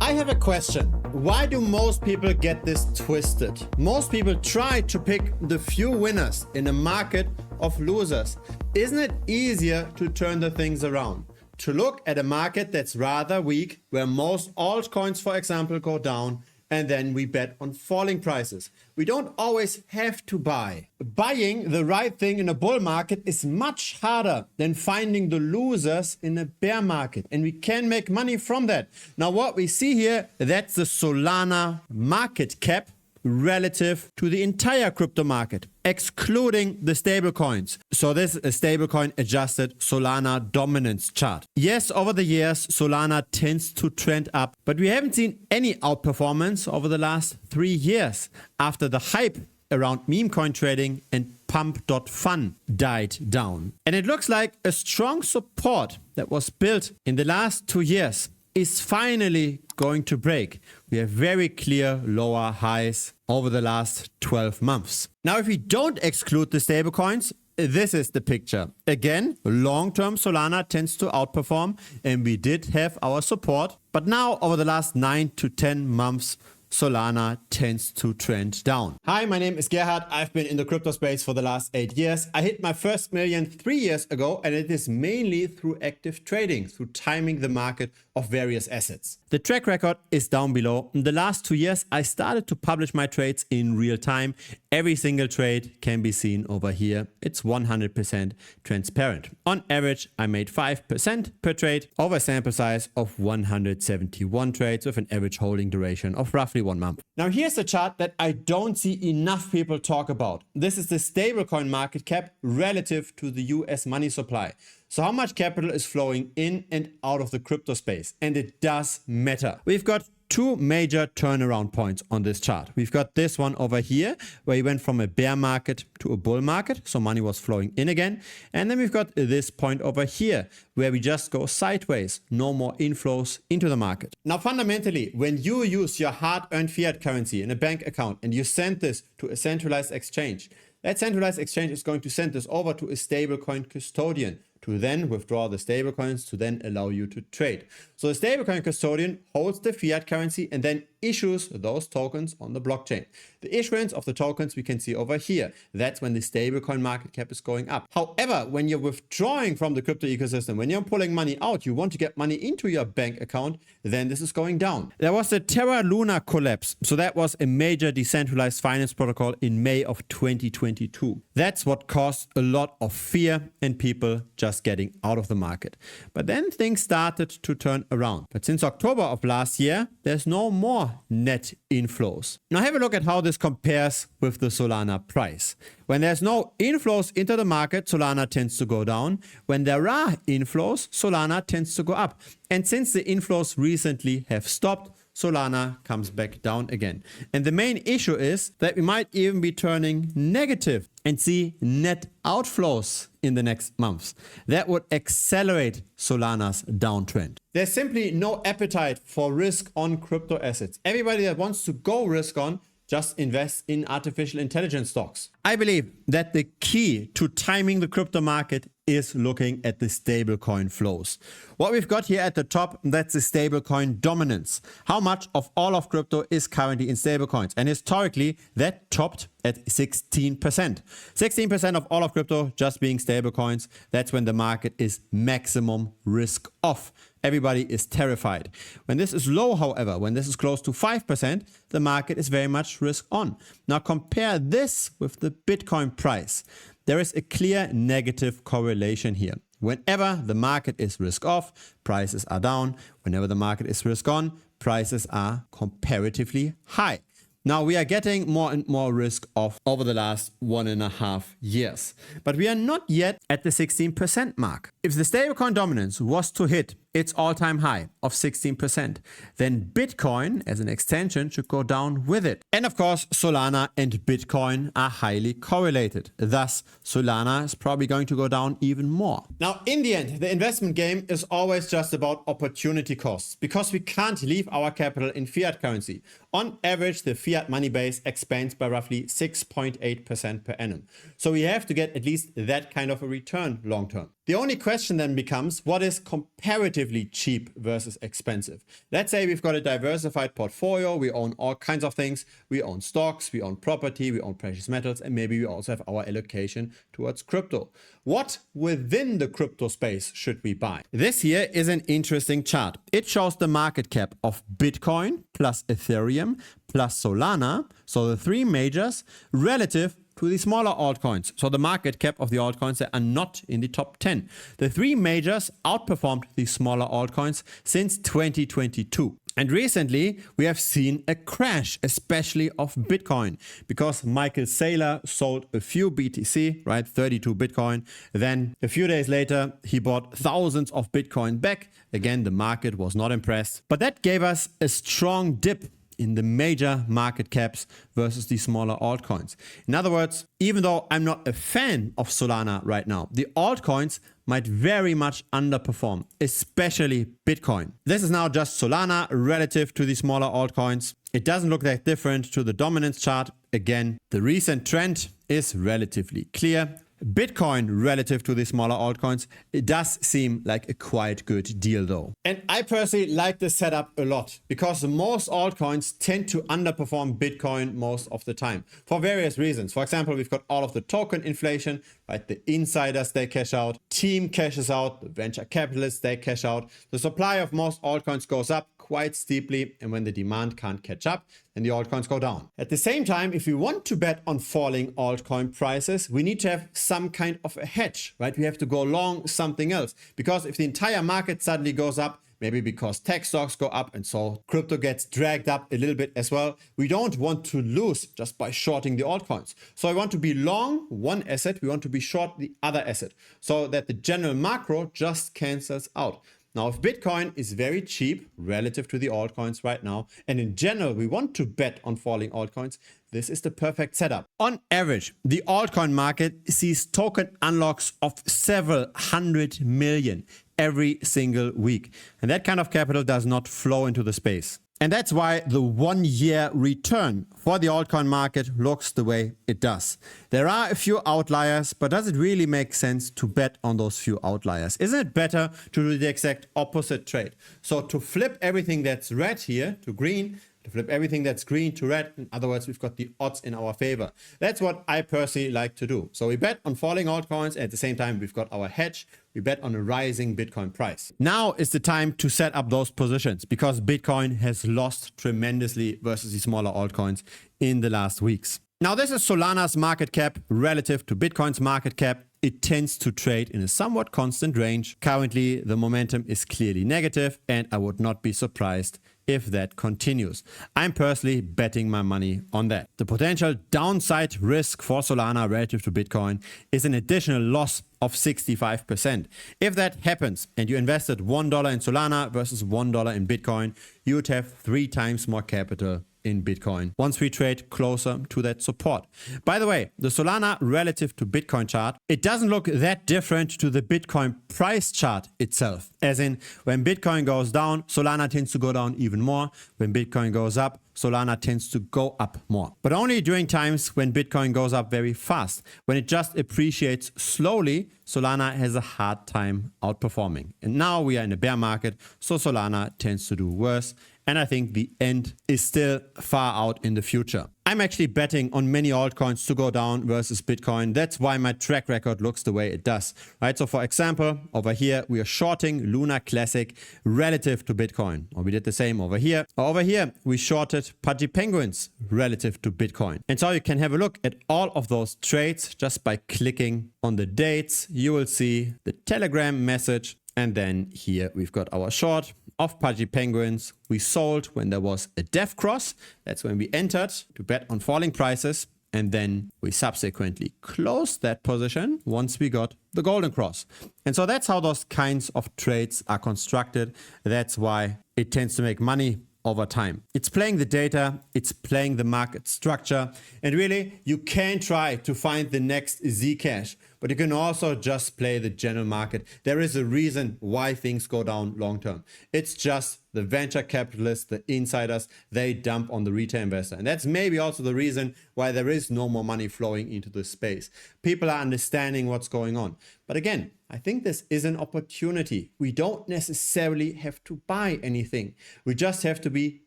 I have a question. Why do most people get this twisted? Most people try to pick the few winners in a market of losers. Isn't it easier to turn the things around? To look at a market that's rather weak, where most altcoins, for example, go down, and then we bet on falling prices. We don't always have to buy. Buying the right thing in a bull market is much harder than finding the losers in a bear market. And we can make money from that. Now what we see here, that's the Solana market cap relative to the entire crypto market, excluding the stablecoins. So this is a stablecoin adjusted Solana dominance chart. Yes, over the years, Solana tends to trend up, but we haven't seen any outperformance over the last 3 years after the hype around Memecoin trading and pump.fun died down. And it looks like a strong support that was built in the last 2 years is finally going to break. We have very clear lower highs over the last 12 months. Now, if we don't exclude the stablecoins, this is the picture. Again, long-term Solana tends to outperform, and we did have our support. But now, over the last 9 to 10 months, Solana tends to trend down. Hi, my name is Gerhard. I've been in the crypto space for the last 8 years. I hit my first million 3 years ago, and it is mainly through active trading, through timing the market of various assets. The track record is down below. In the last 2 years, I started to publish my trades in real time. Every single trade can be seen over here. It's 100% transparent. On average, I made 5% per trade over a sample size of 171 trades with an average holding duration of roughly 1 month. Now here's a chart that I don't see enough people talk about. This is the stablecoin market cap relative to the US money supply. So how much capital is flowing in and out of the crypto space? And it does matter. We've got two major turnaround points on this chart. We've got this one over here, where we went from a bear market to a bull market, so money was flowing in again. And then we've got this point over here, where we just go sideways, no more inflows into the market. Now, fundamentally, when you use your hard-earned fiat currency in a bank account and you send this to a centralized exchange, that centralized exchange is going to send this over to a stablecoin custodian to then withdraw the stablecoins to then allow you to trade. So the stablecoin custodian holds the fiat currency and then issues those tokens on the blockchain. The issuance of the tokens we can see over here. That's when the stablecoin market cap is going up. However, when you're withdrawing from the crypto ecosystem, when you're pulling money out, you want to get money into your bank account, then this is going down. There was a Terra Luna collapse. So that was a major decentralized finance protocol in May of 2022. That's what caused a lot of fear and people just getting out of the market. But then things started to turn around. But since October of last year, there's no more net inflows. Now have a look at how this compares with the Solana price. When there's no inflows into the market, Solana tends to go down. When there are inflows, Solana tends to go up. And since the inflows recently have stopped, Solana comes back down again. And the main issue is that we might even be turning negative and see net outflows in the next months. That would accelerate Solana's downtrend. There's simply no appetite for risk on crypto assets. Everybody that wants to go risk on just invest in artificial intelligence stocks. I believe that the key to timing the crypto market is looking at the stablecoin flows. What we've got here at the top, that's the stablecoin dominance. How much of all of crypto is currently in stablecoins? And historically, that topped at 16%. 16% of all of crypto just being stablecoins. That's when the market is maximum risk off. Everybody is terrified. When this is low, however, when this is close to 5%, the market is very much risk on. Now compare this with the Bitcoin price. There is a clear negative correlation here. Whenever the market is risk off, prices are down. Whenever the market is risk on, prices are comparatively high. Now we are getting more and more risk off over the last 1.5 years, but we are not yet at the 16% mark. If the stablecoin dominance was to hit its all-time high of 16%, then Bitcoin as an extension should go down with it. And of course, Solana and Bitcoin are highly correlated. Thus, Solana is probably going to go down even more. Now, in the end, the investment game is always just about opportunity costs because we can't leave our capital in fiat currency. On average, the fiat money base expands by roughly 6.8% per annum. So we have to get at least that kind of a return long term. The only question then becomes, what is comparatively cheap versus expensive? Let's say we've got a diversified portfolio. We own all kinds of things. We own stocks, we own property, we own precious metals, and maybe we also have our allocation towards crypto. What within the crypto space should we buy? This here is an interesting chart. It shows the market cap of Bitcoin plus Ethereum plus Solana, so the three majors, relative to the smaller altcoins. So the market cap of the altcoins that are not in the top 10. The three majors outperformed the smaller altcoins since 2022. And recently we have seen a crash, especially of Bitcoin, because Michael Saylor sold a few BTC, right, 32 Bitcoin. Then a few days later, he bought thousands of Bitcoin back. Again, the market was not impressed, but that gave us a strong dip in the major market caps versus the smaller altcoins. In other words, even though I'm not a fan of Solana right now, the altcoins might very much underperform, especially Bitcoin. This is now just Solana relative to the smaller altcoins. It doesn't look that different to the dominance chart. Again, the recent trend is relatively clear. Bitcoin relative to the smaller altcoins, it does seem like a quite good deal though. And I personally like this setup a lot because most altcoins tend to underperform Bitcoin most of the time for various reasons. For example, we've got all of the token inflation, right? The insiders, they cash out, team cashes out, the venture capitalists, they cash out. The supply of most altcoins goes up quite steeply, and when the demand can't catch up, then the altcoins go down. At the same time, if we want to bet on falling altcoin prices, we need to have some kind of a hedge, right? We have to go long something else, because if the entire market suddenly goes up, maybe because tech stocks go up and so crypto gets dragged up a little bit as well, we don't want to lose just by shorting the altcoins. So I want to be long one asset, we want to be short the other asset, so that the general macro just cancels out. Now, if Bitcoin is very cheap relative to the altcoins right now, and in general, we want to bet on falling altcoins, this is the perfect setup. On average, the altcoin market sees token unlocks of several 100 million every single week. And that kind of capital does not flow into the space. And that's why the 1 year return for the altcoin market looks the way it does. There are a few outliers, but does it really make sense to bet on those few outliers? Isn't it better to do the exact opposite trade? So to flip everything that's red here to green, to flip everything that's green to red. In other words, we've got the odds in our favor. That's what I personally like to do. So we bet on falling altcoins. At the same time, we've got our hedge. We bet on a rising Bitcoin price. Now is the time to set up those positions because Bitcoin has lost tremendously versus the smaller altcoins in the last weeks. Now, this is Solana's market cap relative to Bitcoin's market cap. It tends to trade in a somewhat constant range. Currently, the momentum is clearly negative, and I would not be surprised if that continues. I'm personally betting my money on that. The potential downside risk for Solana relative to Bitcoin is an additional loss of 65%. If that happens and you invested $1 in Solana versus $1 in Bitcoin, you would have 3 times more capital in Bitcoin once we trade closer to that support. By the way, the Solana relative to Bitcoin chart, it doesn't look that different to the Bitcoin price chart itself. As in, when Bitcoin goes down, Solana tends to go down even more. When Bitcoin goes up, Solana tends to go up more. But only during times when Bitcoin goes up very fast. When it just appreciates slowly, Solana has a hard time outperforming. And now we are in a bear market, so Solana tends to do worse. And I think the end is still far out in the future. I'm actually betting on many altcoins to go down versus Bitcoin. That's why my track record looks the way it does, right? So for example, over here, we are shorting Luna Classic relative to Bitcoin. Or we did the same over here. Or over here, we shorted Pudgy Penguins relative to Bitcoin. And so you can have a look at all of those trades just by clicking on the dates. You will see the Telegram message. And then here we've got our short of Pudgy Penguins. We sold when there was a death cross. That's when we entered to bet on falling prices. And then we subsequently closed that position once we got the golden cross. And so that's how those kinds of trades are constructed. That's why it tends to make money over time. It's playing the data, it's playing the market structure, and really you can try to find the next Zcash, but you can also just play the general market. There is a reason why things go down long term. It's just the venture capitalists, the insiders, they dump on the retail investor. And that's maybe also the reason why there is no more money flowing into the space. People are understanding what's going on. But again, I think this is an opportunity. We don't necessarily have to buy anything. We just have to be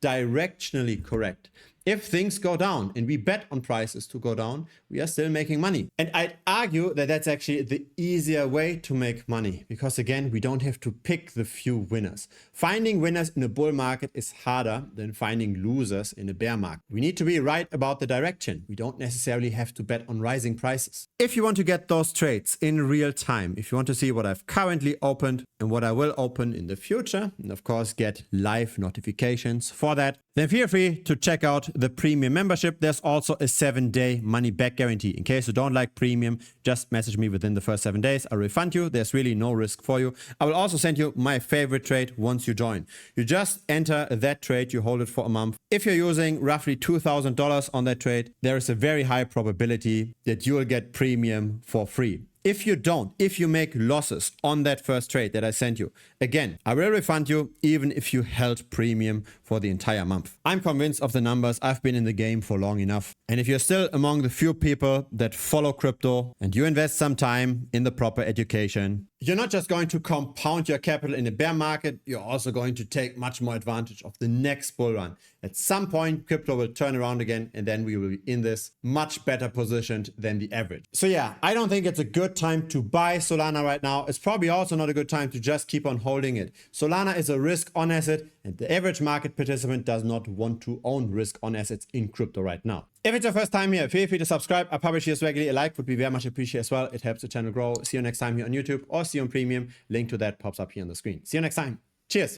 directionally correct. If things go down and we bet on prices to go down, we are still making money. And I'd argue that that's actually the easier way to make money, because again, we don't have to pick the few winners. Finding winners in a bull market is harder than finding losers in a bear market. We need to be right about the direction. We don't necessarily have to bet on rising prices. If you want to get those trades in real time, if you want to see what I've currently opened and what I will open in the future, and of course get live notifications for that, then feel free to check out the premium membership. There's also a 7-day money back guarantee. In case you don't like premium, just message me within the first 7 days. I'll refund you. There's really no risk for you. I will also send you my favorite trade once you join. You just enter that trade, you hold it for a month. If you're using roughly $2,000 on that trade, there is a very high probability that you will get premium for free. If you don't, if you make losses on that first trade that I sent you, again, I will refund you even if you held premium for the entire month. I'm convinced of the numbers. I've been in the game for long enough. And if you're still among the few people that follow crypto and you invest some time in the proper education, you're not just going to compound your capital in a bear market, you're also going to take much more advantage of the next bull run. At some point, crypto will turn around again, and then we will be in this much better positioned than the average. So yeah, I don't think it's a good time to buy Solana right now. It's probably also not a good time to just keep on holding it. Solana is a risk-on asset, and the average market participant does not want to own risk-on assets in crypto right now. If it's your first time here, feel free to subscribe. I publish here regularly. A like would be very much appreciated as well. It helps the channel grow. See you next time here on YouTube or see you on Premium. Link to that pops up here on the screen. See you next time. Cheers.